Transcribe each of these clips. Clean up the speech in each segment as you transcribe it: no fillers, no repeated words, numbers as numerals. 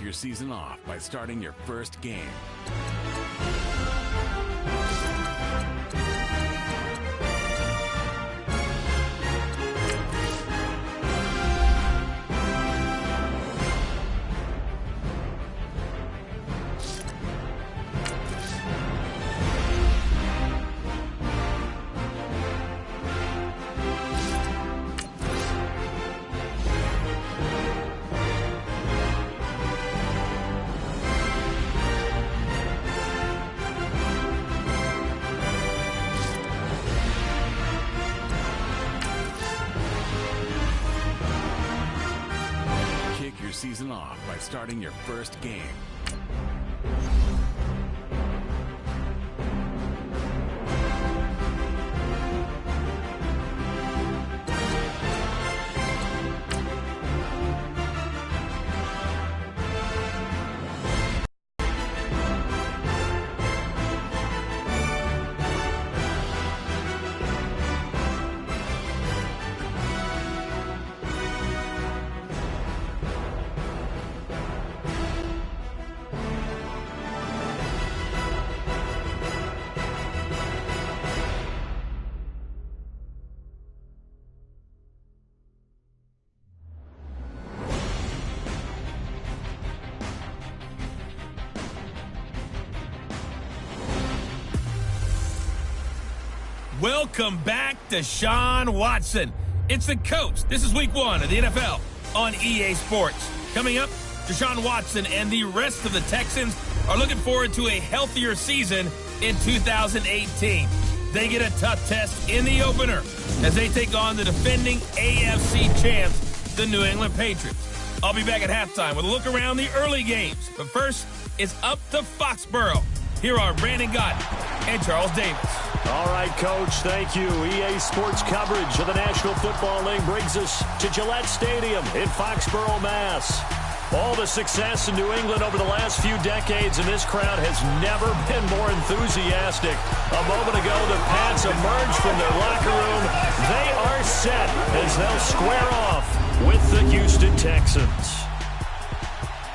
your season off by starting your first game. Season off by starting your first game. Welcome back to Deshaun Watson. It's the coach. This is week 1 of the NFL on EA Sports. Coming up, Deshaun Watson and the rest of the Texans are looking forward to a healthier season in 2018. They get a tough test in the opener as they take on the defending AFC champs, the New England Patriots. I'll be back at halftime with a look around the early games. But first, it's up to Foxborough. Here are Brandon Gott and Charles Davis. All right, Coach, thank you. EA Sports coverage of the National Football League brings us to Gillette Stadium in Foxborough, Mass. All the success in New England over the last few decades, and this crowd has never been more enthusiastic. A moment ago, the Pats emerged from their locker room. They are set as they'll square off with the Houston Texans.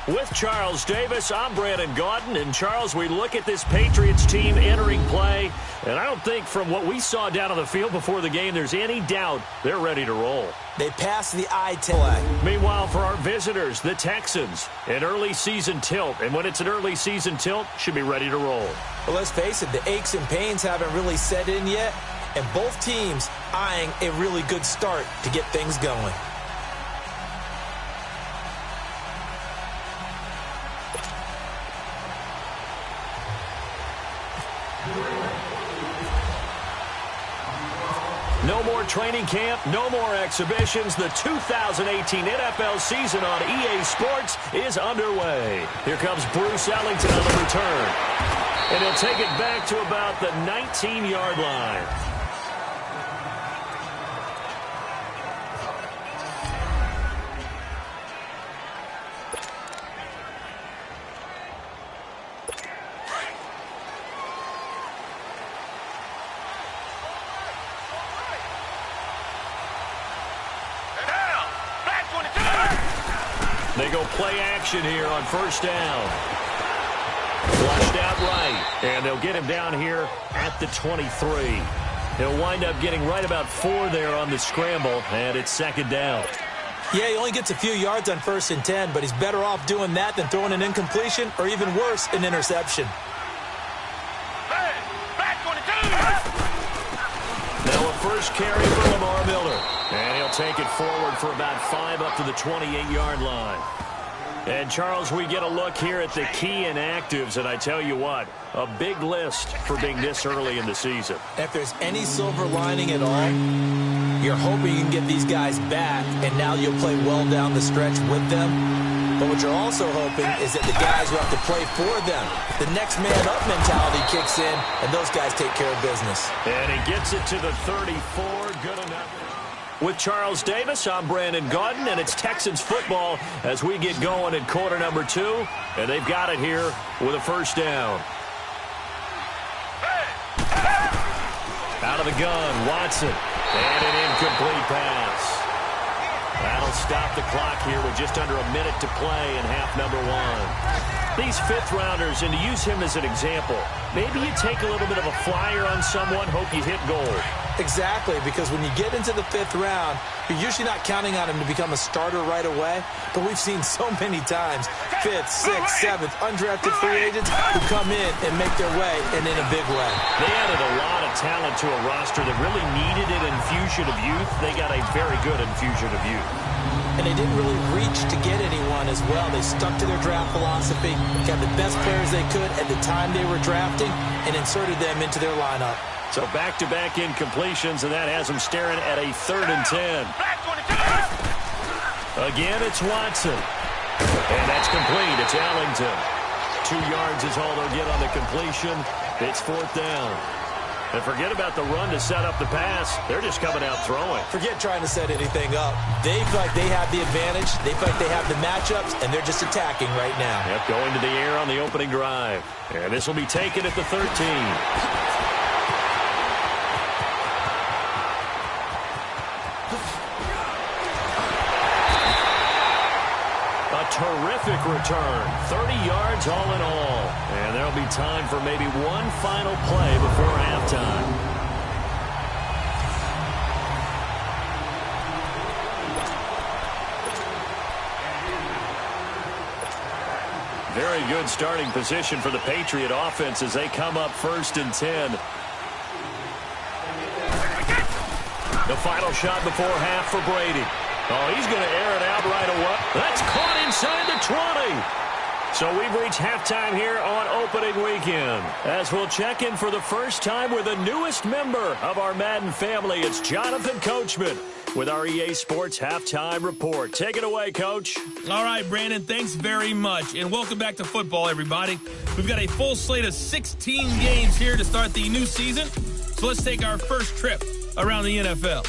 With Charles Davis, I'm Brandon Gaudin. And, Charles, we look at this Patriots team entering play, and I don't think from what we saw down on the field before the game there's any doubt they're ready to roll. They passed the eye test. Meanwhile, for our visitors, the Texans, an early season tilt. And when it's an early season tilt, should be ready to roll. Well, let's face it, the aches and pains haven't really set in yet, and both teams eyeing a really good start to get things going. No more training camp, no more exhibitions. The 2018 NFL season on EA Sports is underway. Here comes Bruce Ellington on the return. And he'll take it back to about the 19-yard line. They go play action here on first down. Flushed out right, and they'll get him down here at the 23. He'll wind up getting right about 4 there on the scramble, and it's second down. Yeah, he only gets a few yards on 1st and 10, but he's better off doing that than throwing an incompletion or even worse, an interception. Now a first carry for Lamar Miller. And he'll take it forward for about 5 up to the 28-yard line. And, Charles, we get a look here at the key inactives, and I tell you what, a big list for being this early in the season. If there's any silver lining at all, you're hoping you can get these guys back, and now you'll play well down the stretch with them. But what you're also hoping is that the guys who have to play for them, the next man up mentality kicks in, and those guys take care of business. And he gets it to the 34. Good enough. With Charles Davis, I'm Brandon Gaudin, and it's Texans football as we get going in quarter number 2. And they've got it here with a first down. Out of the gun, Watson. And an incomplete pass. That'll stop the clock here with just under a minute to play in half number one. These fifth-rounders, and to use him as an example, maybe you take a little bit of a flyer on someone, hope you hit goal. Exactly, because when you get into the fifth round, you're usually not counting on him to become a starter right away, but we've seen so many times, fifth, sixth, seventh, undrafted free agents who come in and make their way, and in a big way. They added a lot of talent to a roster that really needed an infusion of youth. They got a very good infusion of youth. And they didn't really reach to get anyone as well. They stuck to their draft philosophy, got the best players they could at the time they were drafting, and inserted them into their lineup. So back-to-back incompletions, and that has them staring at a 3rd and 10. Again, it's Watson. And that's complete. It's Allington. 2 yards is all they'll get on the completion. It's 4th down. And forget about the run to set up the pass. They're just coming out throwing. Forget trying to set anything up. They feel like they have the advantage. They feel like they have the matchups, and they're just attacking right now. Yep, going to the air on the opening drive. And this will be taken at the 13. Terrific return. 30 yards all in all. And there'll be time for maybe one final play before halftime. Very good starting position for the Patriot offense as they come up 1st and 10. The final shot before half for Brady. Oh, he's going to air it out right away. That's caught inside the 20. So we've reached halftime here on opening weekend. As we'll check in for the first time with the newest member of our Madden family, it's Jonathan Coachman with our EA Sports Halftime Report. Take it away, Coach. All right, Brandon, thanks very much. And welcome back to football, everybody. We've got a full slate of 16 games here to start the new season. So let's take our first trip around the NFL.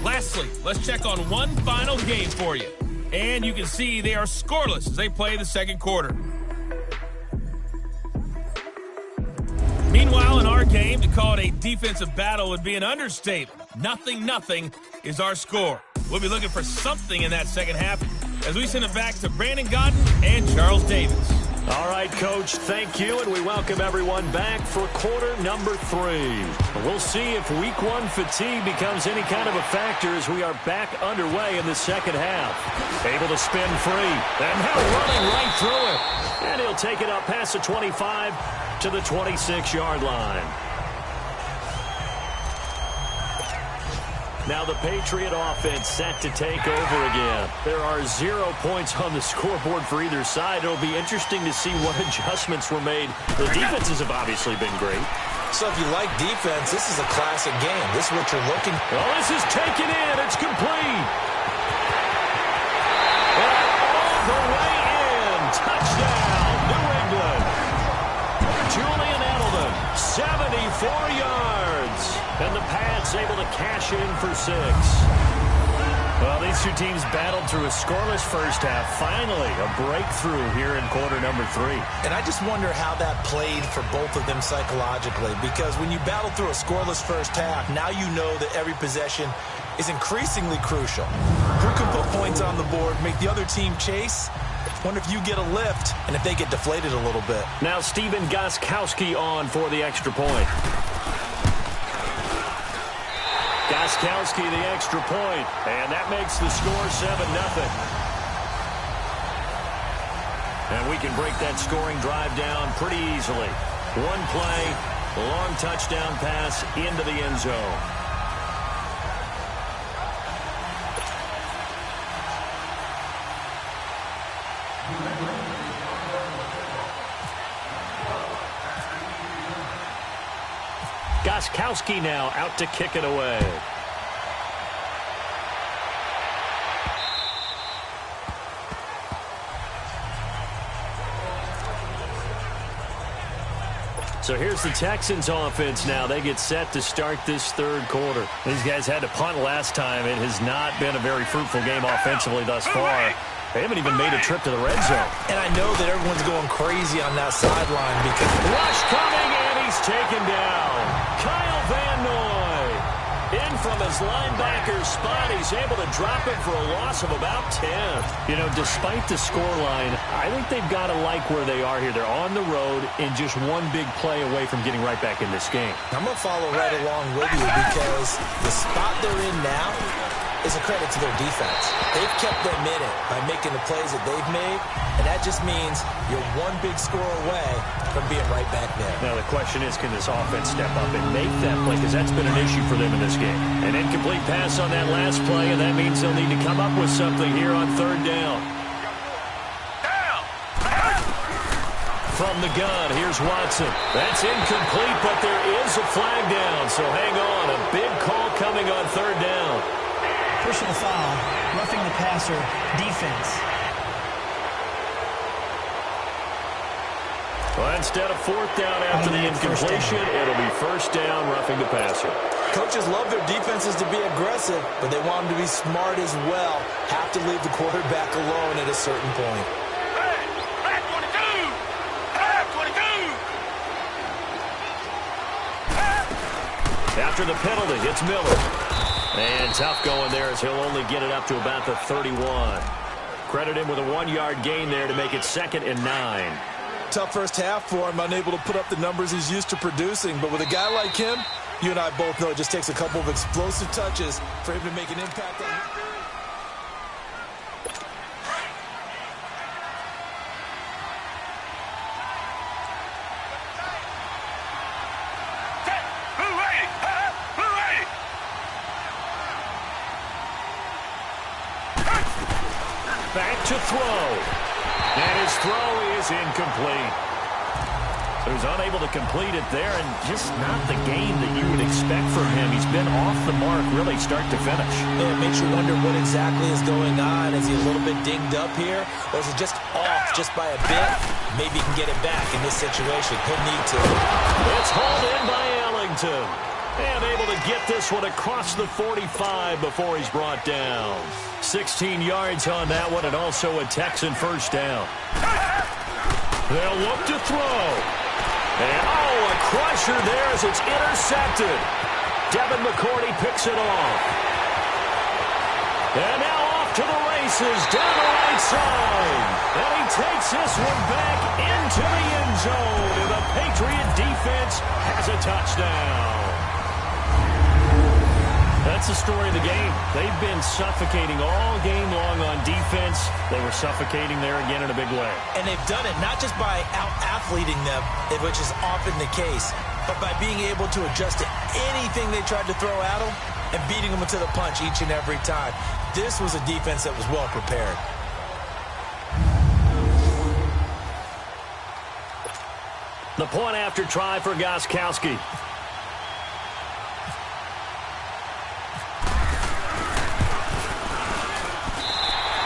Lastly, let's check on one final game for you. And you can see they are scoreless as they play the second quarter. Meanwhile, in our game, to call it a defensive battle would be an understatement. 0-0 is our score. We'll be looking for something in that second half as we send it back to Brandon Godden and Charles Davis. All right, Coach, thank you, and we welcome everyone back for quarter number 3. We'll see if week 1 fatigue becomes any kind of a factor as we are back underway in the second half. Able to spin free, and now running right through it. And he'll take it up past the 25 to the 26-yard line. Now the Patriot offense set to take over again. There are 0 points on the scoreboard for either side. It'll be interesting to see what adjustments were made. The defenses have obviously been great. So if you like defense, this is a classic game. This is what you're looking for. Oh, this is taken in. It's complete. All the way in. Touchdown, New England. Julian Edelman, 74 yards. And the Pats able to cash in for 6. Well, these two teams battled through a scoreless first half. Finally, a breakthrough here in quarter number 3. And I just wonder how that played for both of them psychologically, because when you battle through a scoreless first half, now you know that every possession is increasingly crucial. Who can put points on the board, make the other team chase? Wonder if you get a lift and if they get deflated a little bit. Now Stephen Gostkowski on for the extra point. Gostkowski the extra point, and that makes the score 7-0. And we can break that scoring drive down pretty easily. One play, long touchdown pass into the end zone. Gostkowski now out to kick it away. So here's the Texans offense now. They get set to start this third quarter. These guys had to punt last time. It has not been a very fruitful game offensively thus far. They haven't even made a trip to the red zone. And I know that everyone's going crazy on that sideline because... Rush coming, and he's taken down. Kyle Van Noy in from his linebacker spot. He's able to drop him for a loss of about 10. You know, despite the scoreline, I think they've got to like where they are here. They're on the road and just one big play away from getting right back in this game. I'm going to follow right along with you because the spot they're in now is a credit to their defense. They've kept them in it by making the plays that they've made, and that just means you're one big score away from being right back there. Now the question is, can this offense step up and make that play? Because that's been an issue for them in this game. An incomplete pass on that last play, and that means they'll need to come up with something here on third down. From the gun, here's Watson. That's incomplete, but there is a flag down, so hang on. A big call coming on third down. Personal foul, roughing the passer, defense. Well, instead of fourth down after the incompletion, it'll be first down, roughing the passer. Coaches love their defenses to be aggressive, but they want them to be smart as well. Have to leave the quarterback alone at a certain point. After the penalty, it's Miller. And tough going there as he'll only get it up to about the 31. Credit him with a 1-yard gain there to make it 2nd and 9. Tough first half for him, unable to put up the numbers he's used to producing. But with a guy like him, you and I both know it just takes a couple of explosive touches for him to make an impact on... Back to throw. And his throw is incomplete. He was unable to complete it there, and just not the game that you would expect from him. He's been off the mark really start to finish. Yeah, it makes you wonder what exactly is going on. Is he a little bit dinged up here? Or is it just off just by a bit? Maybe he can get it back in this situation. He'll need to. It's hauled in by Ellington. And able to get this one across the 45 before he's brought down. 16 yards on that one, and also a Texan first down. They'll look to throw. And, a crusher there as it's intercepted. Devin McCourty picks it off. And now off to the races, down the right side. And he takes this one back into the end zone. And the Patriot defense has a touchdown. That's the story of the game. They've been suffocating all game long on defense. They were suffocating there again in a big way. And they've done it not just by out-athleting them, which is often the case, but by being able to adjust to anything they tried to throw at them and beating them to the punch each and every time. This was a defense that was well prepared. The point after try for Gostkowski.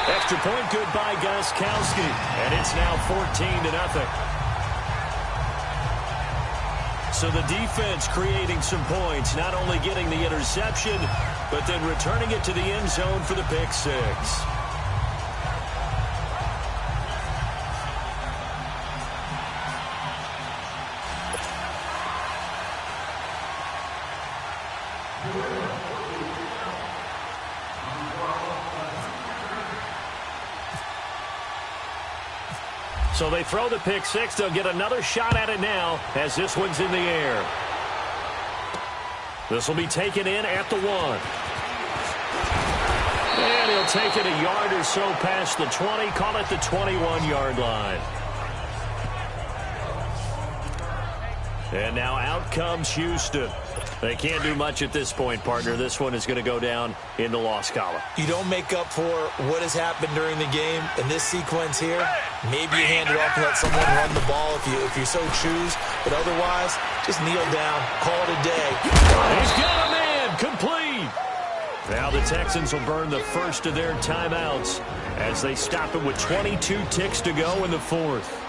Extra point good by Gostkowski, and it's now 14-0. So the defense creating some points, not only getting the interception, but then returning it to the end zone for the pick six. So they throw the pick six. They'll get another shot at it now as this one's in the air. This will be taken in at the 1. And he'll take it a yard or so past the 20. Call it the 21-yard line. And now out comes Houston. They can't do much at this point, partner. This one is going to go down in the loss column. You don't make up for what has happened during the game in this sequence here. Maybe you hand it off and let someone run the ball if you so choose. But otherwise, just kneel down, call it a day. He's got a man, complete. Now the Texans will burn the first of their timeouts as they stop it with 22 ticks to go in the fourth.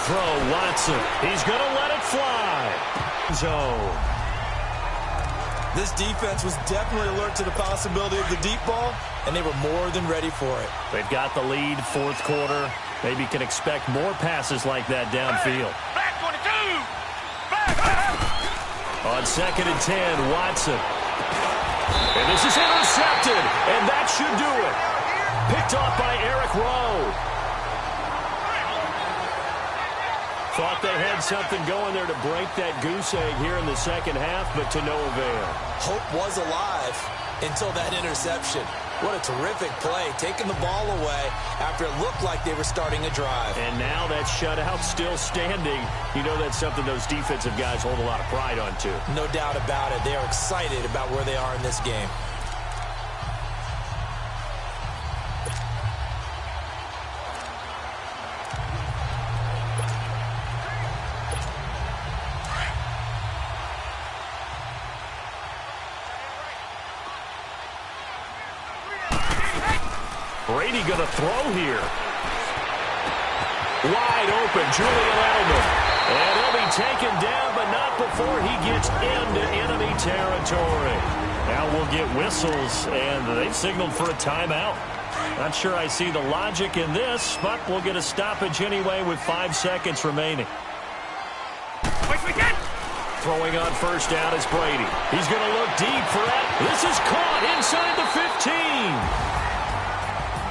throw, Watson. He's going to let it fly. Zone. This defense was definitely alert to the possibility of the deep ball, and they were more than ready for it. They've got the lead, fourth quarter. Maybe can expect more passes like that downfield. Back 22! Back! On 2nd and 10, Watson. And this is intercepted, and that should do it. Picked off by Eric Rowe. Thought they had something going there to break that goose egg here in the second half, but to no avail. Hope was alive until that interception. What a terrific play, taking the ball away after it looked like they were starting a drive. And now that shutout still standing. You know that's something those defensive guys hold a lot of pride on, too. No doubt about it. They are excited about where they are in this game. Brady going to throw here. Wide open, Julian Edelman. And he'll be taken down, but not before he gets into enemy territory. Now we'll get whistles, and they've signaled for a timeout. Not sure I see the logic in this, but we'll get a stoppage anyway with 5 seconds remaining. Throwing on first down is Brady. He's going to look deep for it. This is caught inside the 15.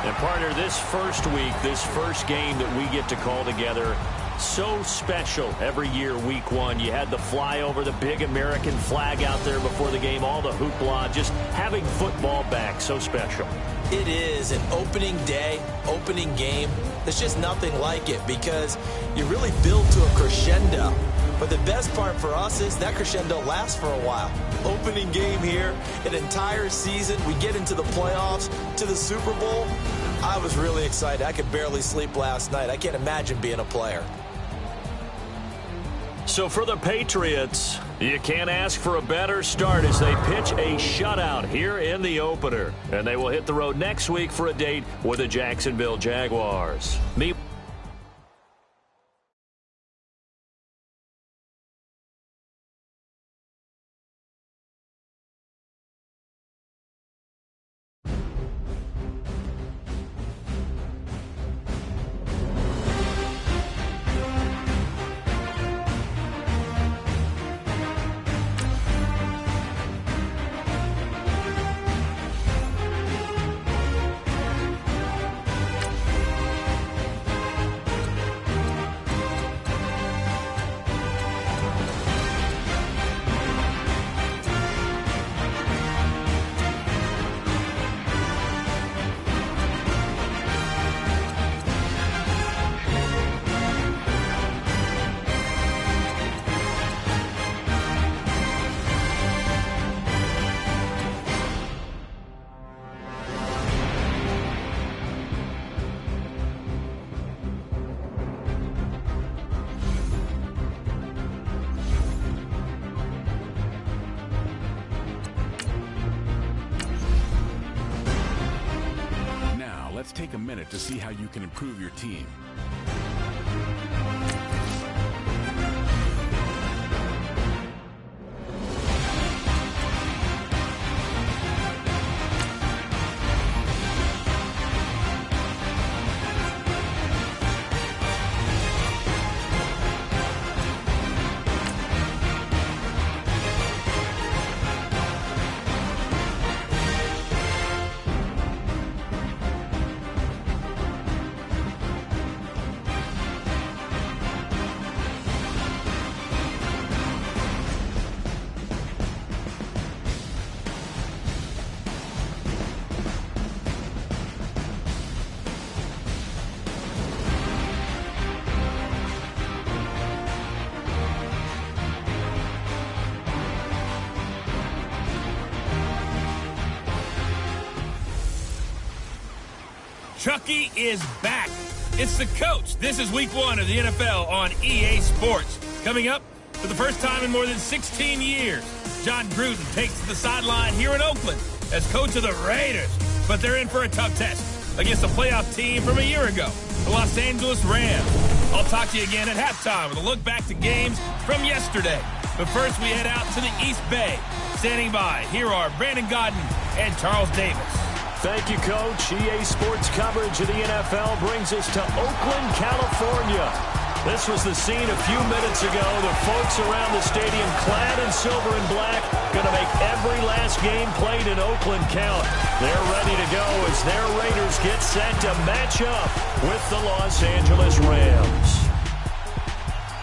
And partner, this first week, this first game that we get to call together, so special every year, week one. You had the flyover, the big American flag out there before the game, all the hoopla, just having football back, so special. It is an opening day, opening game. There's just nothing like it because you really build to a crescendo. But the best part for us is that crescendo lasts for a while. Opening game here, an entire season. We get into the playoffs, to the Super Bowl. I was really excited. I could barely sleep last night. I can't imagine being a player. So for the Patriots, you can't ask for a better start as they pitch a shutout here in the opener. And they will hit the road next week for a date with the Jacksonville Jaguars. Let's take a minute to see how you can improve your team. Chucky is back. It's the coach. This is week one of the NFL on EA Sports. Coming up, for the first time in more than 16 years, John Gruden takes to the sideline here in Oakland as coach of the Raiders. But they're in for a tough test against a playoff team from a year ago, the Los Angeles Rams. I'll talk to you again at halftime with a look back to games from yesterday. But first, we head out to the East Bay. Standing by, here are Brandon Gaudin and Charles Davis. Thank you, Coach. EA Sports coverage of the NFL brings us to Oakland, California. This was the scene a few minutes ago. The folks around the stadium clad in silver and black going to make every last game played in Oakland count. They're ready to go as their Raiders get set to match up with the Los Angeles Rams.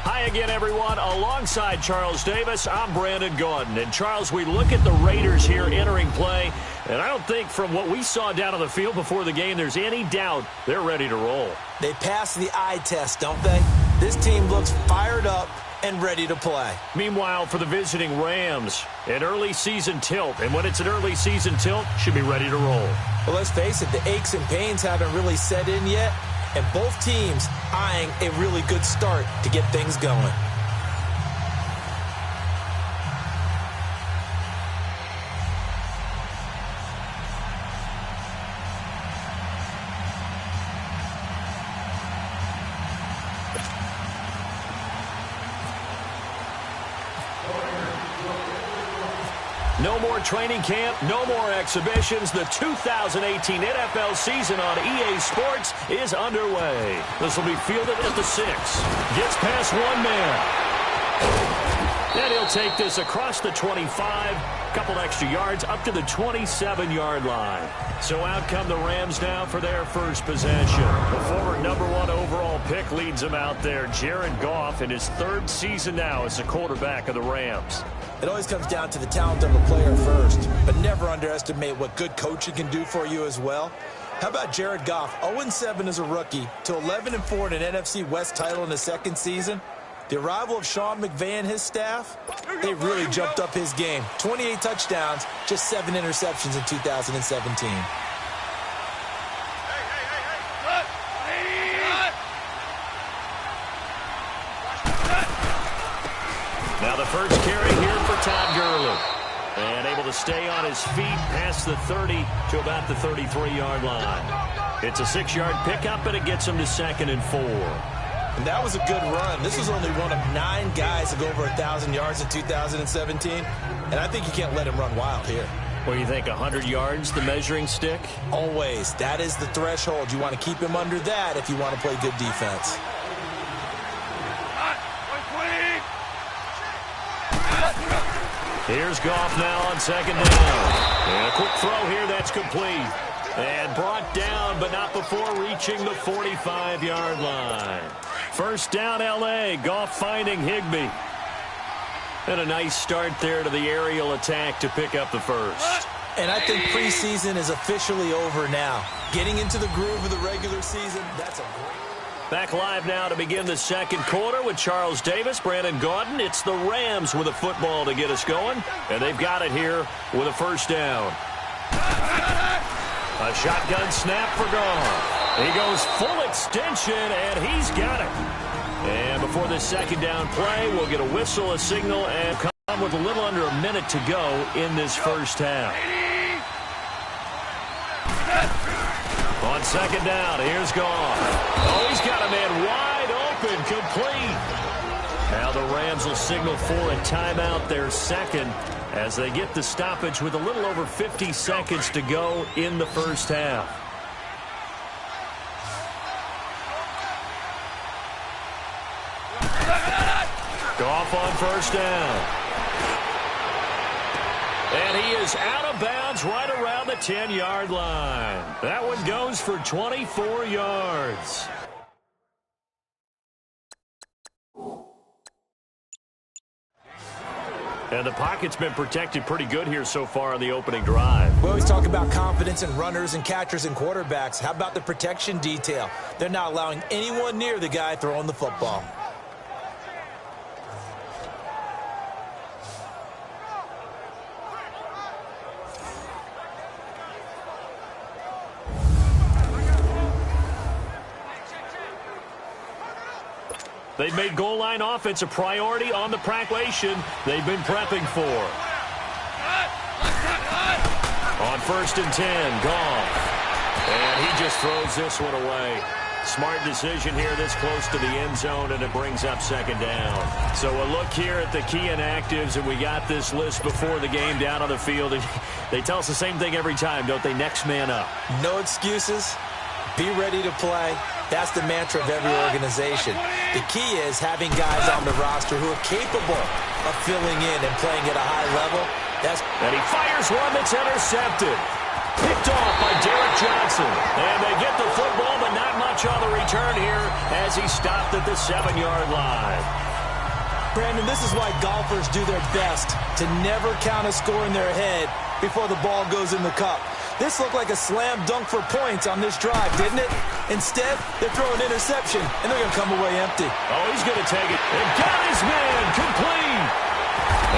Hi again, everyone. Alongside Charles Davis, I'm Brandon Gaudin. And, Charles, we look at the Raiders here entering play, and I don't think from what we saw down on the field before the game there's any doubt they're ready to roll. They pass the eye test, don't they? This team looks fired up and ready to play. Meanwhile, for the visiting Rams, an early season tilt. And when it's an early season tilt, should be ready to roll. Well, let's face it, the aches and pains haven't really set in yet. And both teams eyeing a really good start to get things going. No more training camp, no more exhibitions. The 2018 NFL season on EA Sports is underway. This will be fielded at the 6. Gets past one man. And he'll take this across the 25. Couple extra yards up to the 27-yard line. So out come the Rams now for their first possession. The former #1 overall pick leads them out there. Jared Goff in his 3rd season now as the quarterback of the Rams. It always comes down to the talent of a player first, but never underestimate what good coaching can do for you as well. How about Jared Goff, 0-7 as a rookie, to 11-4 in an NFC West title in his 2nd season? The arrival of Sean McVay and his staff, they really jumped up his game. 28 touchdowns, just 7 interceptions in 2017. Now the first carry here for Todd Gurley. And able to stay on his feet past the 30 to about the 33-yard line. It's a 6-yard pickup, and it gets him to 2nd and 4. And that was a good run. This was only one of 9 guys to go over 1,000 yards in 2017. And I think you can't let him run wild here. Well, you think 100 yards, the measuring stick? Always. That is the threshold. You want to keep him under that if you want to play good defense. Here's Goff now on 2nd down. And a quick throw here that's complete. And brought down, but not before reaching the 45-yard line. First down, L.A. Goff finding Higbee. And a nice start there to the aerial attack to pick up the first. And I think preseason is officially over now. Getting into the groove of the regular season, that's a great... Back live now to begin the 2nd quarter with Charles Davis, Brandon Gaudin. It's the Rams with a football to get us going. And they've got it here with a first down. A shotgun snap for Goff. He goes full extension, and he's got it. And before this 2nd down play, we'll get a whistle, a signal, and come with a little under a minute to go in this first half. On 2nd down, here's Goff. Oh, he's got a man wide open, complete. Now the Rams will signal for a timeout, their 2nd, as they get the stoppage with a little over 50 seconds to go in the first half. Goff on first down. And he is out of bounds right around the 10-yard line. That one goes for 24 yards. And the pocket's been protected pretty good here so far on the opening drive. We always talk about confidence in runners and catchers and quarterbacks. How about the protection detail? They're not allowing anyone near the guy throwing the football. They've made goal line offense a priority on the proclamation they've been prepping for. On 1st and 10, Goff. And he just throws this one away. Smart decision here this close to the end zone, and it brings up second down. So a look here at the key inactives, and we got this list before the game down on the field. And they tell us the same thing every time, don't they? Next man up. No excuses. Be ready to play. That's the mantra of every organization. The key is having guys on the roster who are capable of filling in and playing at a high level. And he fires one that's intercepted. Picked off by Derek Johnson. And they get the football, but not much on the return here as he stopped at the 7-yard line. Brandon, this is why golfers do their best to never count a score in their head before the ball goes in the cup. This looked like a slam dunk for points on this drive, didn't it? Instead, they're throwing interception, and they're going to come away empty. Oh, he's going to take it. And got his man complete.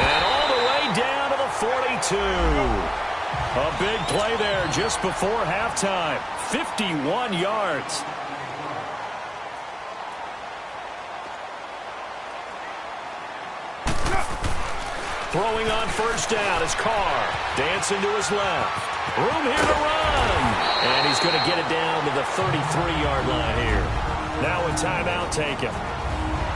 And all the way down to the 42. A big play there just before halftime. 51 yards. Throwing on first down is Carr. Dancing to his left. Room here to run. And he's going to get it down to the 33-yard line here. Now a timeout taken.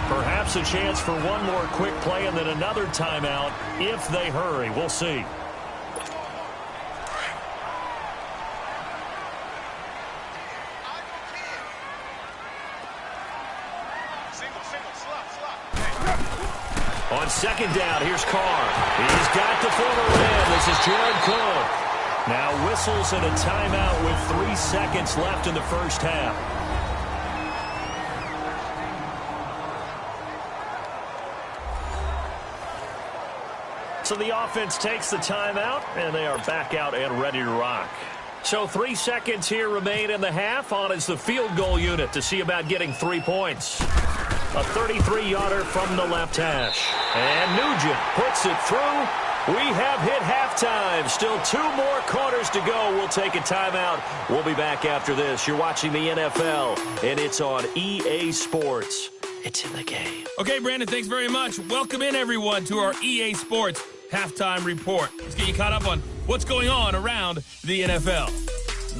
Perhaps a chance for one more quick play and then another timeout if they hurry. We'll see. On second down, here's Carr. He's got the corner in. This is Jared Cook. Now whistles and a timeout with 3 seconds left in the first half. So the offense takes the timeout, and they are back out and ready to rock. So 3 seconds here remain in the half. On is the field goal unit to see about getting 3 points. A 33-yarder from the left hash. And Nugent puts it through. We have hit halftime. Still 2 more quarters to go. We'll take a timeout. We'll be back after this. You're watching the NFL, and it's on EA Sports. It's in the game. Okay, Brandon, thanks very much. Welcome in, everyone, to our EA Sports Halftime Report. Let's get you caught up on what's going on around the NFL.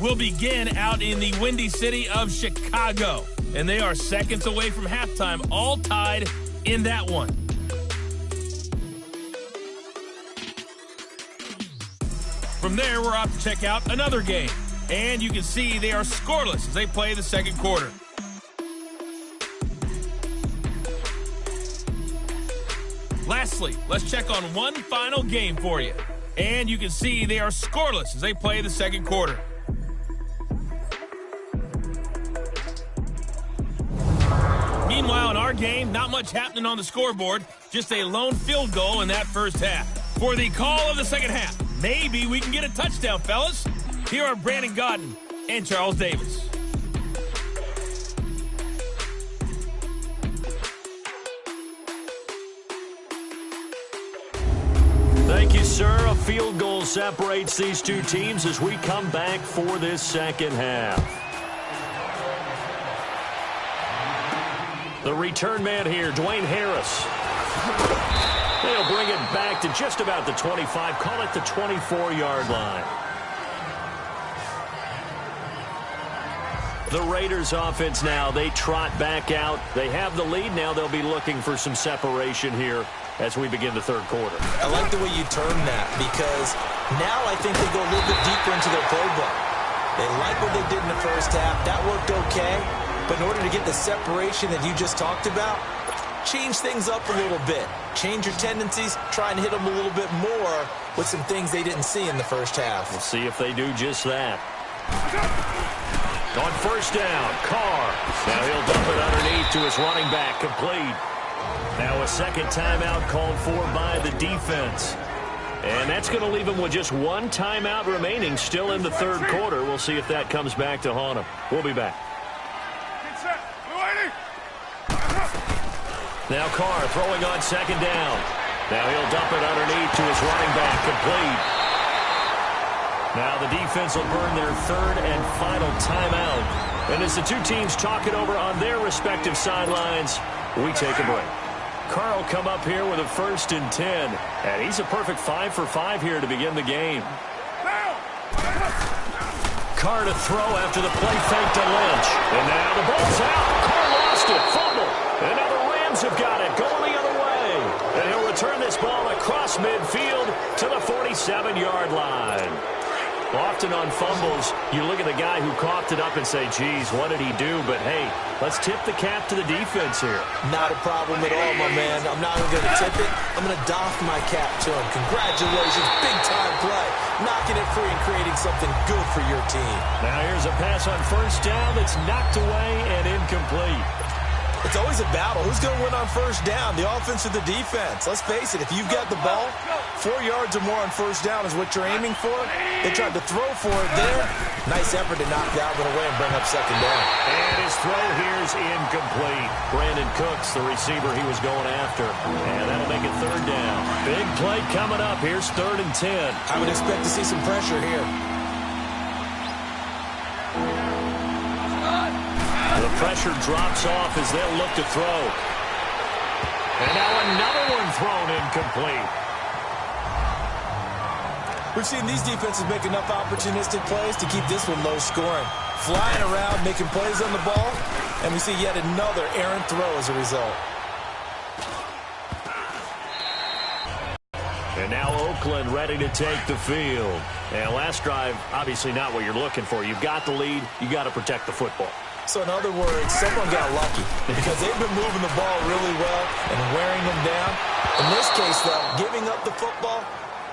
We'll begin out in the Windy City of Chicago, and they are seconds away from halftime, all tied in that one. From there, we're off to check out another game, and you can see they are scoreless as they play the second quarter. Lastly, let's check on one final game for you, and you can see they are scoreless as they play the second quarter. Meanwhile, in our game, not much happening on the scoreboard, just a lone field goal in that first half. For the call of the second half, maybe we can get a touchdown, fellas. Here are Brandon Godden and Charles Davis. Thank you, sir. A field goal separates these two teams as we come back for this second half. The return man here, Dwayne Harris. They'll bring it back to just about the 25, call it the 24-yard line. The Raiders offense now, they trot back out. They have the lead. Now they'll be looking for some separation here as we begin the third quarter. I like the way you term that, because now I think they go a little bit deeper into their playbook. They like what they did in the first half. That worked okay. But in order to get the separation that you just talked about, change things up a little bit. Change your tendencies, try and hit them a little bit more with some things they didn't see in the first half. We'll see if they do just that. On first down, Carr. Now he'll dump it underneath to his running back, complete. Now a second timeout called for by the defense. And that's going to leave him with just one timeout remaining still in the third quarter. We'll see if that comes back to haunt him. We'll be back. Now Carr throwing on second down. Now he'll dump it underneath to his running back, complete. Now the defense will burn their third and final timeout. And as the two teams talk it over on their respective sidelines, we take a break. Carr will come up here with a 1st and 10. And he's a perfect 5 for 5 here to begin the game. Carr to throw after the play fake to Lynch. And now the ball's out. Carr lost it. Fumble. And now the Rams have got it. Going the other way. And he'll return this ball across midfield to the 47-yard line. Often on fumbles, you look at the guy who coughed it up and say, geez, what did he do? But, hey, let's tip the cap to the defense here. Not a problem at all, my man. I'm not even going to tip it. I'm going to doff my cap to him. Congratulations. Big-time play. Knocking it free and creating something good for your team. Now here's a pass on first down that's knocked away and incomplete. It's always a battle. Who's going to win on first down, the offense or the defense? Let's face it, if you've got the ball, 4 yards or more on first down is what you're aiming for. They tried to throw for it there. Nice effort to knock that one away and bring up second down. And his throw here is incomplete. Brandon Cooks, the receiver he was going after. And that'll make it third down. Big play coming up. Here's 3rd and 10. I would expect to see some pressure here. The pressure drops off as they'll look to throw. And now another one thrown incomplete. We've seen these defenses make enough opportunistic plays to keep this one low scoring. Flying around, making plays on the ball, and we see yet another errant throw as a result. And now Oakland ready to take the field. And last drive, obviously not what you're looking for. You've got the lead. You got to protect the football. So in other words, someone got lucky because they've been moving the ball really well and wearing them down. In this case, though, giving up the football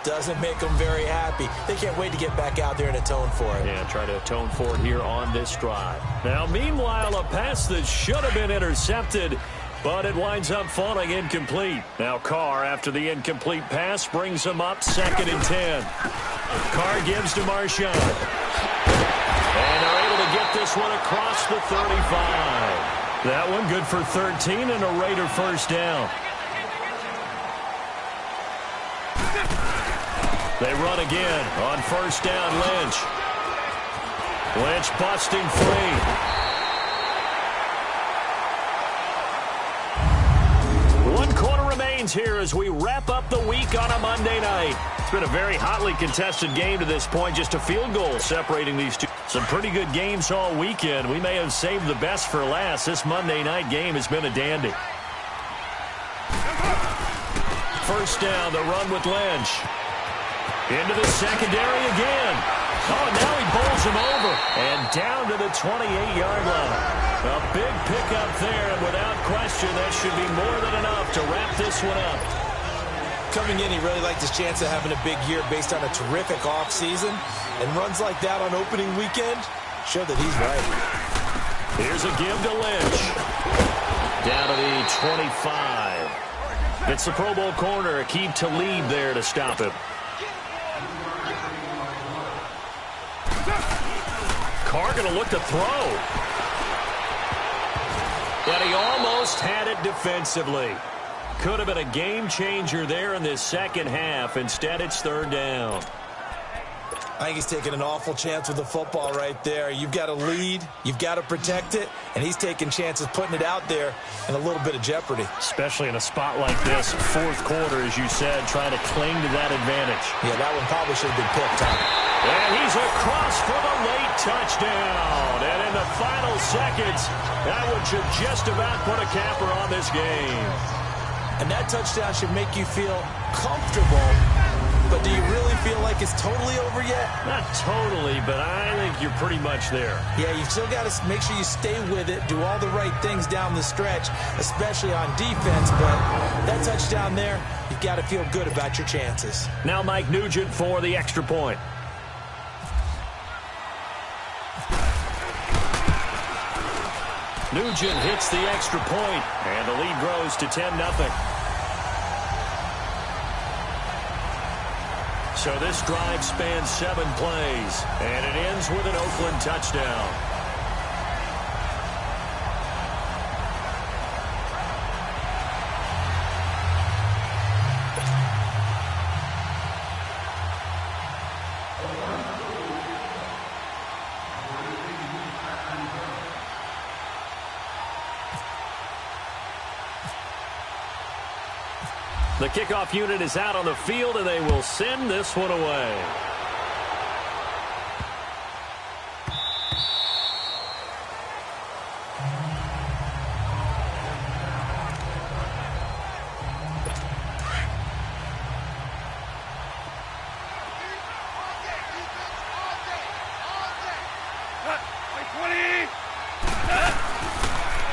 doesn't make them very happy. They can't wait to get back out there and atone for it. Yeah, try to atone for it here on this drive. Now, meanwhile, a pass that should have been intercepted, but it winds up falling incomplete. Now Carr, after the incomplete pass, brings him up 2nd and 10. Carr gives to Marshawn. And they're able to get this one across the 35. That one good for 13 and a Raider first down. They run again on first down, Lynch. Lynch busting free. One quarter remains here as we wrap up the week on a Monday night. It's been a very hotly contested game to this point, just a field goal separating these two. Some pretty good games all weekend. We may have saved the best for last. This Monday night game has been a dandy. First down, the run with Lynch. Into the secondary again. Oh, now he bowls him over. And down to the 28-yard line. A big pickup there, and without question, that should be more than enough to wrap this one up. Coming in, he really liked his chance of having a big year based on a terrific offseason. And runs like that on opening weekend show that he's right. Here's a give to Lynch. Down to the 25. It's the Pro Bowl corner, Aqib Talib there to stop him. Carr going to look to throw. But he almost had it defensively. Could have been a game changer there in this second half. Instead, it's 3rd down. I think he's taking an awful chance with the football right there. You've got to lead, you've got to protect it, and he's taking chances putting it out there in a little bit of jeopardy. Especially in a spot like this, 4th quarter, as you said, trying to cling to that advantage. Yeah, that one probably should have been picked, Tom. And he's across for the late touchdown. And in the final seconds, that one should just about put a capper on this game. And that touchdown should make you feel comfortable. But do you really feel like it's totally over yet? Not totally, but I think you're pretty much there. Yeah, you've still got to make sure you stay with it, do all the right things down the stretch, especially on defense. But that touchdown there, you've got to feel good about your chances. Now Mike Nugent for the extra point. Nugent hits the extra point, and the lead grows to 10-0. So this drive spans 7 plays, and it ends with an Oakland touchdown. The kickoff unit is out on the field, and they will send this one away.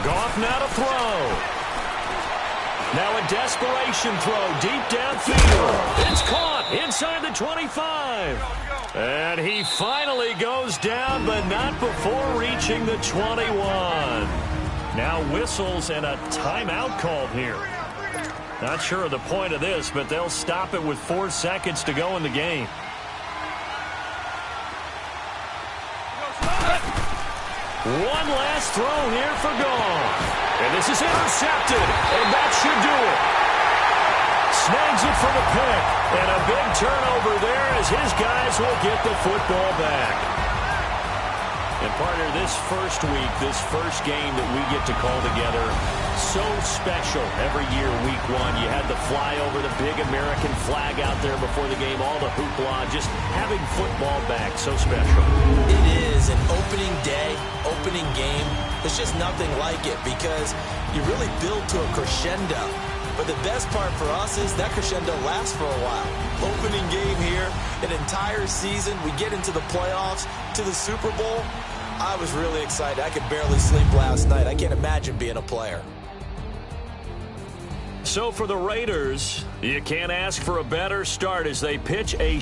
Goff now to throw. Now a desperation throw deep downfield. It's caught inside the 25. And he finally goes down, but not before reaching the 21. Now whistles and a timeout called here. Not sure of the point of this, but they'll stop it with 4 seconds to go in the game. One last throw here for Goff. And this is intercepted, and that should do it. Snags it for the pick, and a big turnover there as his guys will get the football back. And partner, this first week, this first game that we get to call together, so special every year, week one. You had the flyover, the big American flag out there before the game, all the hoopla, just having football back, so special. It is an opening day, opening game. There's just nothing like it because you really build to a crescendo. But the best part for us is that crescendo lasts for a while. Opening game here, an entire season. We get into the playoffs, to the Super Bowl. I was really excited. I could barely sleep last night. I can't imagine being a player. So for the Raiders, you can't ask for a better start as they pitch a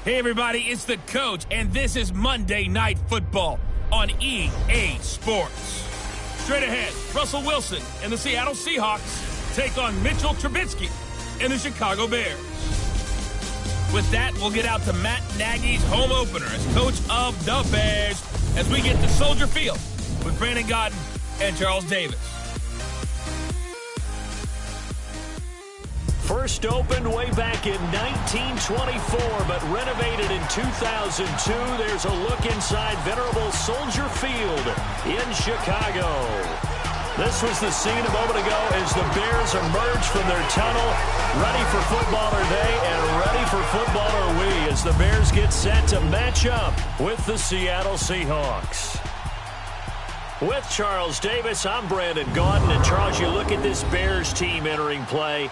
Hey, everybody, it's the Coach, and this is Monday Night Football on EA Sports. Straight ahead, Russell Wilson and the Seattle Seahawks take on Mitchell Trubisky and the Chicago Bears. With that, we'll get out to Matt Nagy's home opener as coach of the Bears as we get to Soldier Field with Brandon Godden and Charles Davis. First opened way back in 1924, but renovated in 2002. There's a look inside venerable Soldier Field in Chicago. This was the scene a moment ago as the Bears emerged from their tunnel. Ready for football are they, and ready for football are we as the Bears get set to match up with the Seattle Seahawks. With Charles Davis, I'm Brandon Gaudin. And Charles, you look at this Bears team entering play.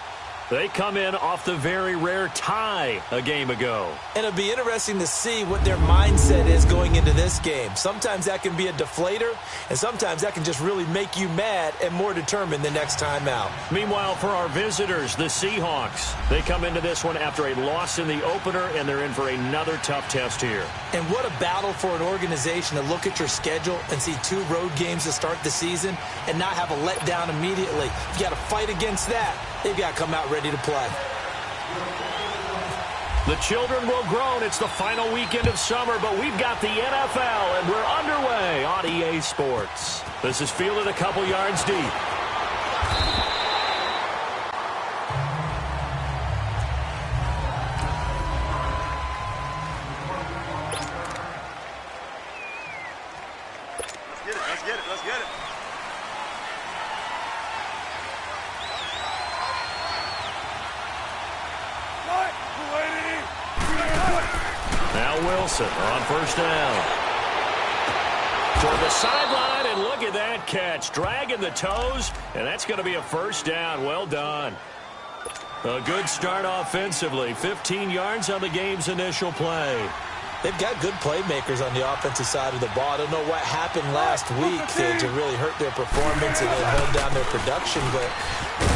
They come in off the very rare tie a game ago. And it'll be interesting to see what their mindset is going into this game. Sometimes that can be a deflator, and sometimes that can just really make you mad and more determined the next time out. Meanwhile, for our visitors, the Seahawks, they come into this one after a loss in the opener, and they're in for another tough test here. And what a battle for an organization to look at your schedule and see 2 road games to start the season and not have a letdown immediately. You got to fight against that. They've got to come out ready to play. The children will groan. It's the final weekend of summer, but we've got the NFL, and we're underway on EA Sports. This is fielded a couple yards deep. Let's get it. Now Wilson on first down. Toward the sideline, and look at that catch. Dragging the toes, and that's going to be a first down. Well done. A good start offensively. 15 yards on the game's initial play. They've got good playmakers on the offensive side of the ball. I don't know what happened last week to really hurt their performance and then hold down their production, but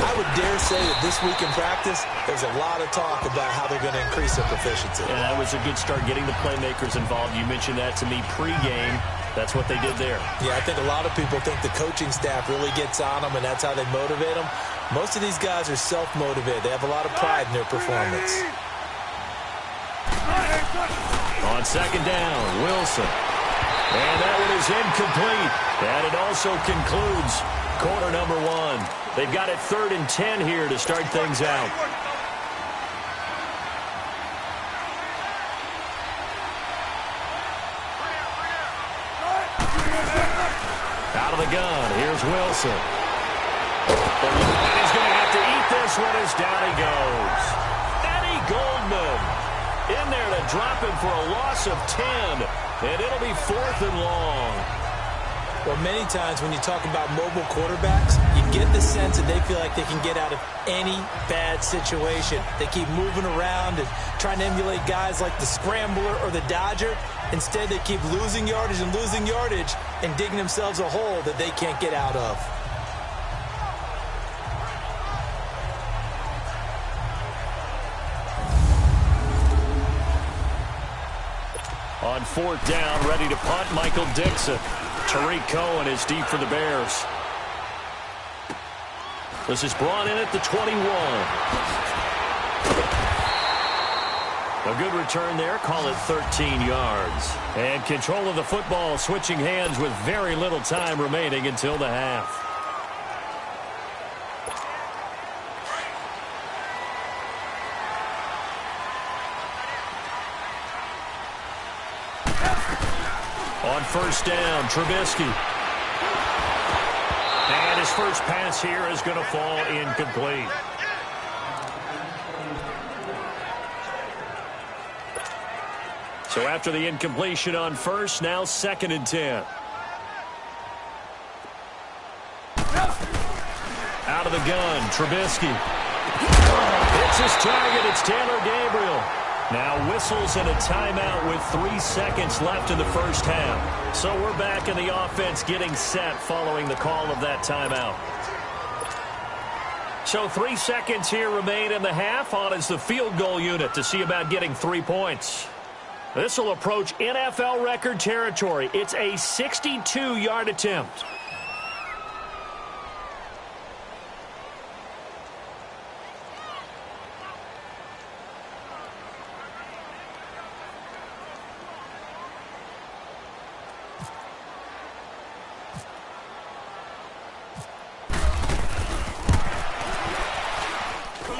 I would dare say that this week in practice, there's a lot of talk about how they're going to increase their proficiency. And that was a good start getting the playmakers involved. You mentioned that to me pregame. That's what they did there. Yeah, I think a lot of people think the coaching staff really gets on them, and that's how they motivate them. Most of these guys are self-motivated. They have a lot of pride in their performance. On second down, Wilson. And that one is incomplete. And it also concludes quarter number 1. They've got it 3rd and 10 here to start things out. Out of the gun, here's Wilson. And he's going to have to eat this one as down he goes. Eddie Goldman in there to drop him for a loss of 10, and it'll be 4th and long. Well, many times when you talk about mobile quarterbacks, you get the sense that they feel like they can get out of any bad situation. They keep moving around and trying to emulate guys like the Scrambler or the Dodger. Instead, they keep losing yardage and digging themselves a hole that they can't get out of. On 4th down, ready to punt, Michael Dixon. Tariq Cohen is deep for the Bears. This is brought in at the 21. A good return there, call it 13 yards. And control of the football, switching hands with very little time remaining until the half. On first down, Trubisky. And his first pass here is going to fall incomplete. So after the incompletion on first, now 2nd and 10. Out of the gun, Trubisky. It's his target, it's Taylor Gabriel. Now whistles and a timeout with 3 seconds left in the first half. So we're back in the offense getting set following the call of that timeout. So 3 seconds here remain in the half. On is the field goal unit to see about getting 3 points. This will approach NFL record territory. It's a 62-yard attempt.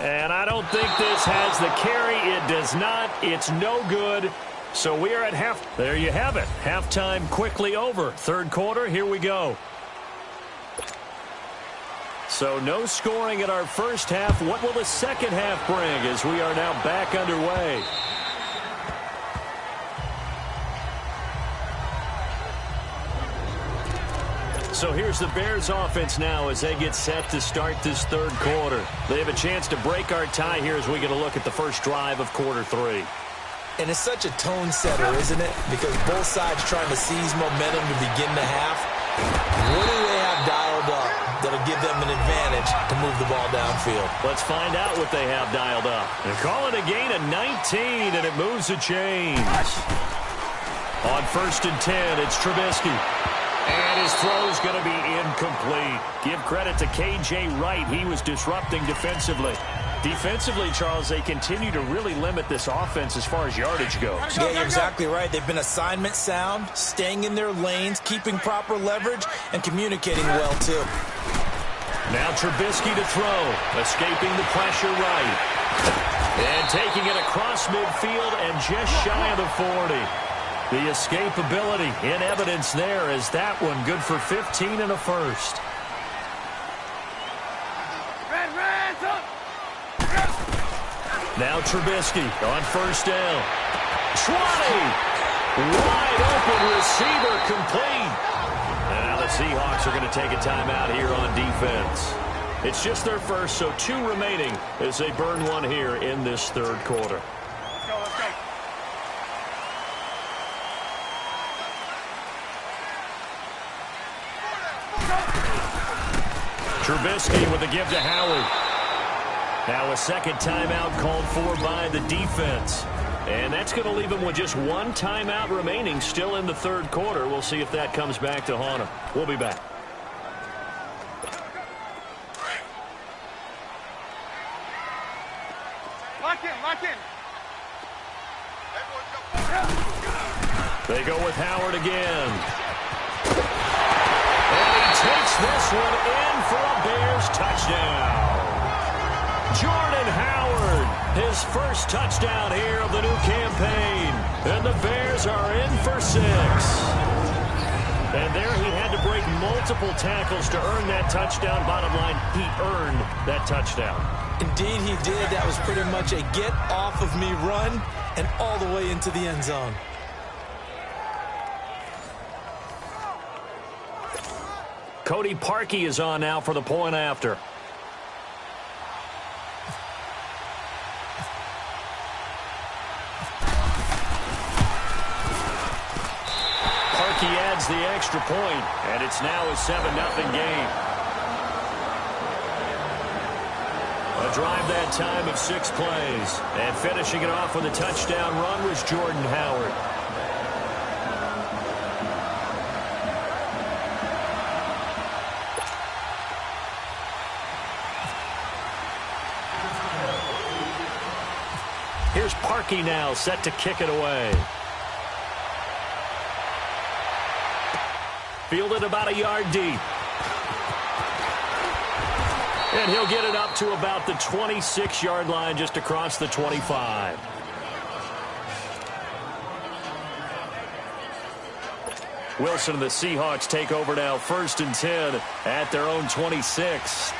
And I don't think this has the carry. It does not. It's no good. So we are at half. There you have it. Halftime quickly over. Third quarter, here we go. So no scoring in our first half. What will the second half bring as we are now back underway? So here's the Bears offense now as they get set to start this third quarter. They have a chance to break our tie here as we get a look at the first drive of quarter three. And it's such a tone setter, isn't it? Because both sides trying to seize momentum to begin the half. What do they have dialed up that'll give them an advantage to move the ball downfield? Let's find out what they have dialed up. They call it a gain of 19, and it moves the chains. On 1st and 10, it's Trubisky. And his throw's going to be incomplete. Give credit to K.J. Wright. He was disrupting defensively. Defensively, Charles, they continue to really limit this offense as far as yardage goes. Yeah, you're exactly right. They've been assignment sound, staying in their lanes, keeping proper leverage, and communicating well, too. Now Trubisky to throw, escaping the pressure right. And taking it across midfield and just shy of the 40. The escapability in evidence there as that one good for 15 and a first. Now Trubisky on 1st down. 20! Wide open receiver complete. And now the Seahawks are going to take a timeout here on defense. It's just their first, so 2 remaining as they burn one here in this third quarter. Let's go, let's go. Trubisky with the give to Howard. Now a second timeout called for by the defense. And that's going to leave him with just 1 timeout remaining still in the third quarter. We'll see if that comes back to haunt him. We'll be back. Lock in, lock in. They go with Howard again. And he takes this one in for a Bears touchdown. Jordan Howard, his first touchdown here of the new campaign. And the Bears are in for 6. And there he had to break multiple tackles to earn that touchdown. Bottom line, he earned that touchdown. Indeed he did. That was pretty much a get-off-of-me run and all the way into the end zone. Cody Parkey is on now for the point after. Parkey adds the extra point, and it's now a 7-0 game. A drive that time of 6 plays, and finishing it off with a touchdown run was Jordan Howard. Here's Parkey now, set to kick it away. Fielded about a yard deep. And he'll get it up to about the 26-yard line, just across the 25. Wilson and the Seahawks take over now, 1st and 10 at their own 26.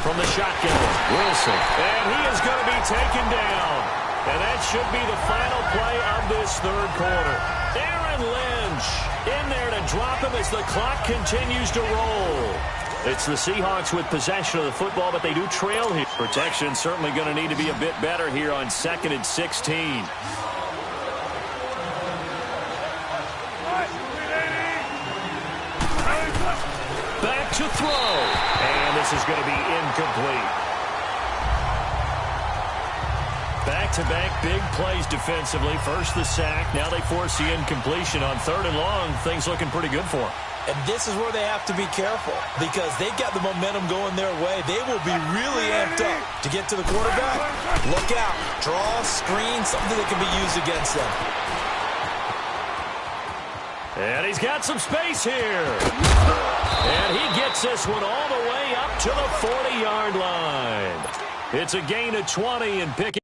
From the shotgun, Wilson. And he is going to be taken down. And that should be the final play of this third quarter. Aaron Lynch in there to drop him as the clock continues to roll. It's the Seahawks with possession of the football, but they do trail here. Protection certainly going to need to be a bit better here on 2nd and 16. Back to throw. And this is going to be incomplete. Back-to-back big plays defensively. First the sack. Now they force the incompletion on 3rd and long. Things looking pretty good for them. And this is where they have to be careful because they've got the momentum going their way. They will be really amped up to get to the quarterback. Look out. Draw, screen, something that can be used against them. And he's got some space here. And he gets this one all the way up to the 40-yard line. It's a gain of 20 and picking.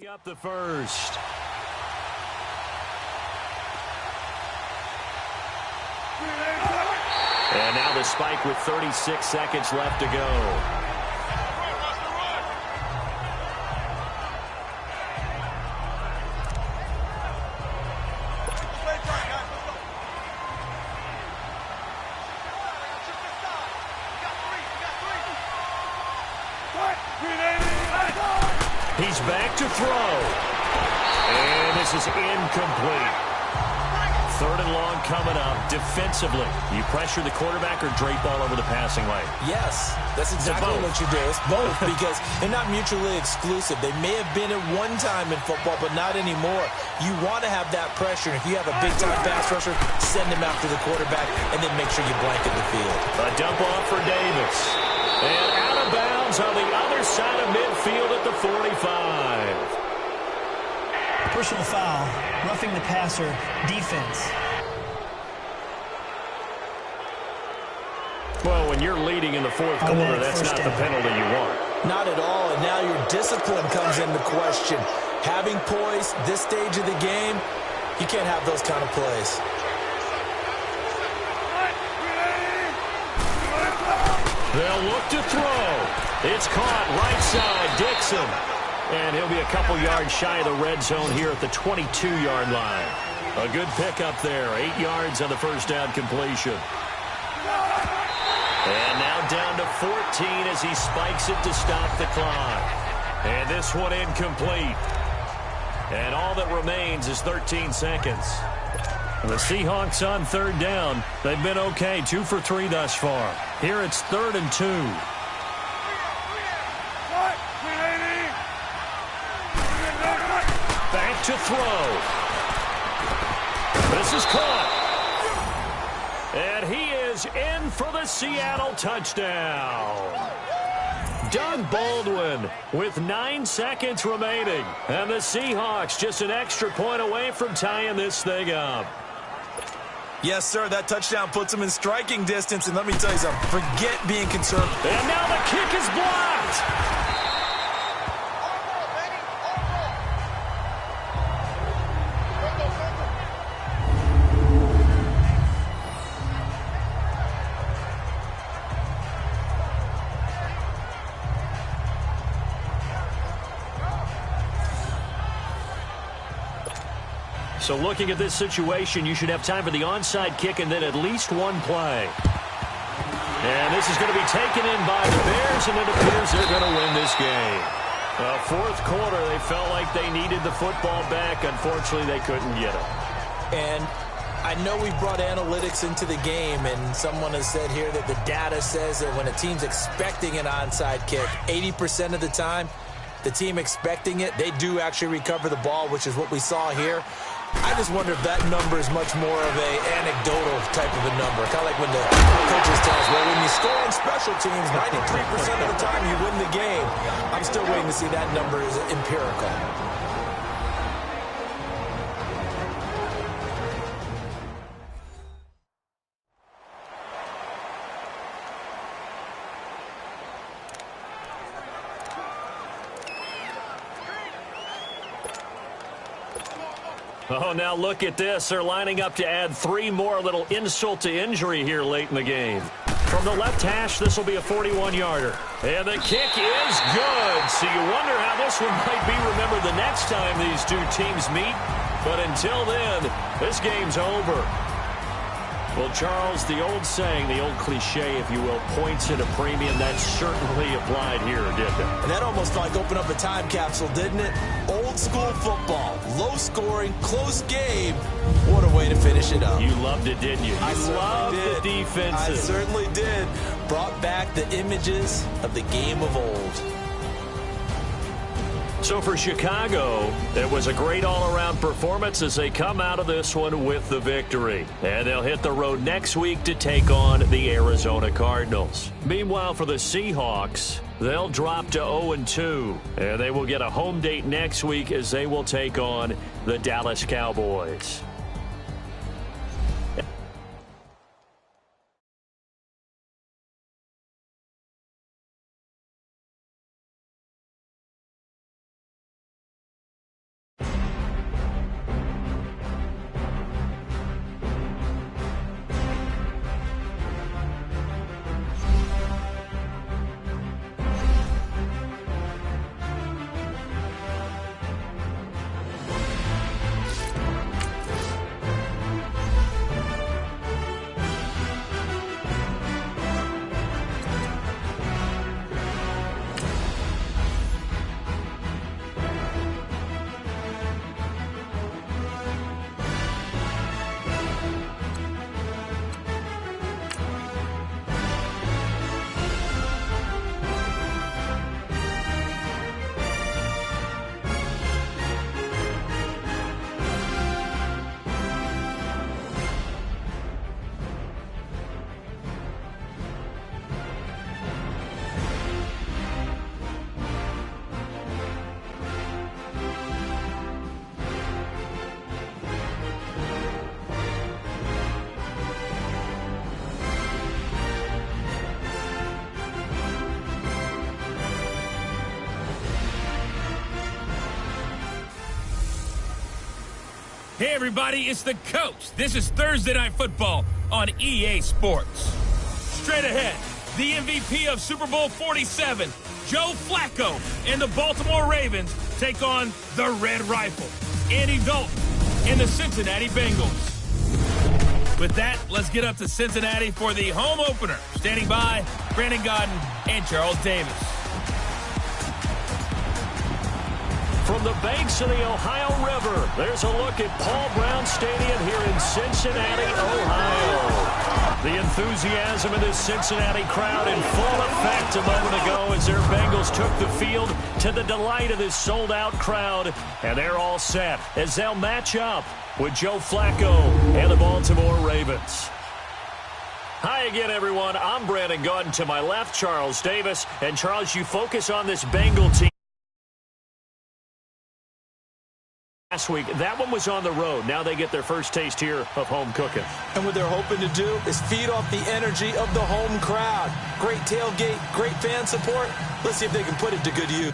Up the first. And now the spike with 36 seconds left to go. He's back to throw. And this is incomplete. Third and long coming up. Defensively, you pressure the quarterback or drape all over the passing lane? Yes, that's exactly what you do. It's both because they're not mutually exclusive. They may have been at one time in football, but not anymore. You want to have that pressure. If you have a big-time pass rusher, send him after the quarterback, and then make sure you blanket the field. A dump off for Davis. And out of bounds on the other side of midfield at the 45. Personal foul, roughing the passer, defense. Well, when you're leading in the fourth quarter, that's not the penalty you want. Not at all, and now your discipline comes into question. Having poise this stage of the game, you can't have those kind of plays. They'll look to throw. It's caught right side, Dixon. And he'll be a couple yards shy of the red zone here at the 22-yard line. A good pickup there. 8 yards on the first down completion. And now down to 14 as he spikes it to stop the clock. And this one incomplete. And all that remains is 13 seconds. The Seahawks on third down. They've been okay, 2 for 3 thus far. Here it's 3rd and 2. Back to throw. This is caught. And he is in for the Seattle touchdown. Doug Baldwin with 9 seconds remaining. And the Seahawks just an extra point away from tying this thing up. Yes, sir, that touchdown puts them in striking distance. And let me tell you something, forget being conservative. And now the kick is blocked. So looking at this situation, you should have time for the onside kick and then at least one play. And this is going to be taken in by the Bears, and it appears they're going to win this game. Fourth quarter, they felt like they needed the football back. Unfortunately, they couldn't get it. And I know we brought analytics into the game, and someone has said here that the data says that when a team's expecting an onside kick, 80% of the time, the team expecting it, they do actually recover the ball, which is what we saw here. I just wonder if that number is much more of a anecdotal type of a number. Kind of like when the coaches tell us, well, when you score on special teams, 93% of the time you win the game. I'm still waiting to see that number is empirical. Oh, now look at this. They're lining up to add 3 more, little insult to injury here late in the game. From the left hash, this will be a 41-yarder. And the kick is good. So you wonder how this one might be remembered the next time these two teams meet. But until then, this game's over. Well, Charles, the old saying, the old cliche, if you will, points at a premium, that certainly applied here, didn't it? And that almost like opened up a time capsule, didn't it? Old school football, low scoring, close game. What a way to finish it up. You loved it, didn't you? You loved the defenses. I certainly did. Brought back the images of the game of old. So for Chicago, it was a great all-around performance as they come out of this one with the victory. And they'll hit the road next week to take on the Arizona Cardinals. Meanwhile, for the Seahawks, they'll drop to 0-2. And they will get a home date next week as they will take on the Dallas Cowboys. Hey, everybody, it's the Coach. This is Thursday Night Football on EA Sports. Straight ahead, the MVP of Super Bowl 47, Joe Flacco, and the Baltimore Ravens take on the Red Rifle, Andy Dalton, and the Cincinnati Bengals. With that, let's get up to Cincinnati for the home opener. Standing by, Brandon Gaudin and Charles Davis. From the banks of the Ohio River, there's a look at Paul Brown Stadium here in Cincinnati, Ohio. The enthusiasm in this Cincinnati crowd in full effect a moment ago as their Bengals took the field to the delight of this sold-out crowd. And they're all set as they'll match up with Joe Flacco and the Baltimore Ravens. Hi again, everyone. I'm Brandon Gaudin. To my left, Charles Davis. And, Charles, you focus on this Bengal team. Last week, that one was on the road. Now they get their first taste here of home cooking. And what they're hoping to do is feed off the energy of the home crowd. Great tailgate, great fan support. Let's see if they can put it to good use.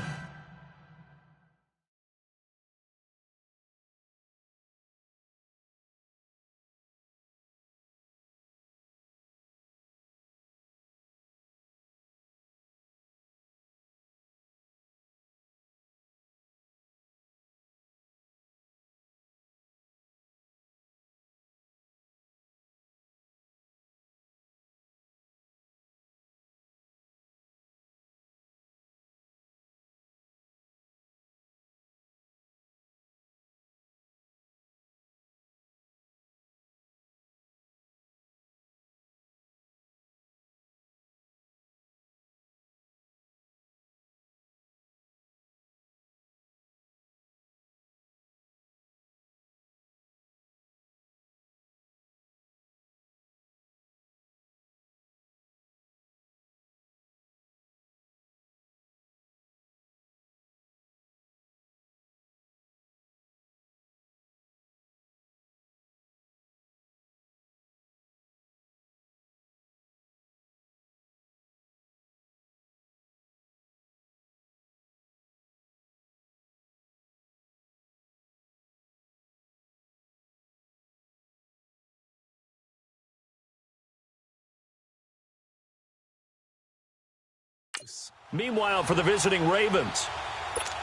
Meanwhile, for the visiting Ravens,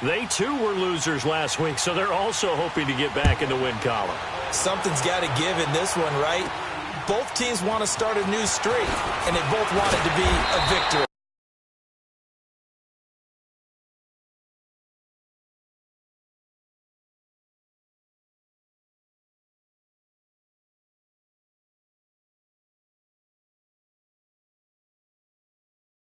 they too were losers last week, so they're also hoping to get back in the win column. Something's got to give in this one, right? Both teams want to start a new streak, and they both want it to be a victory.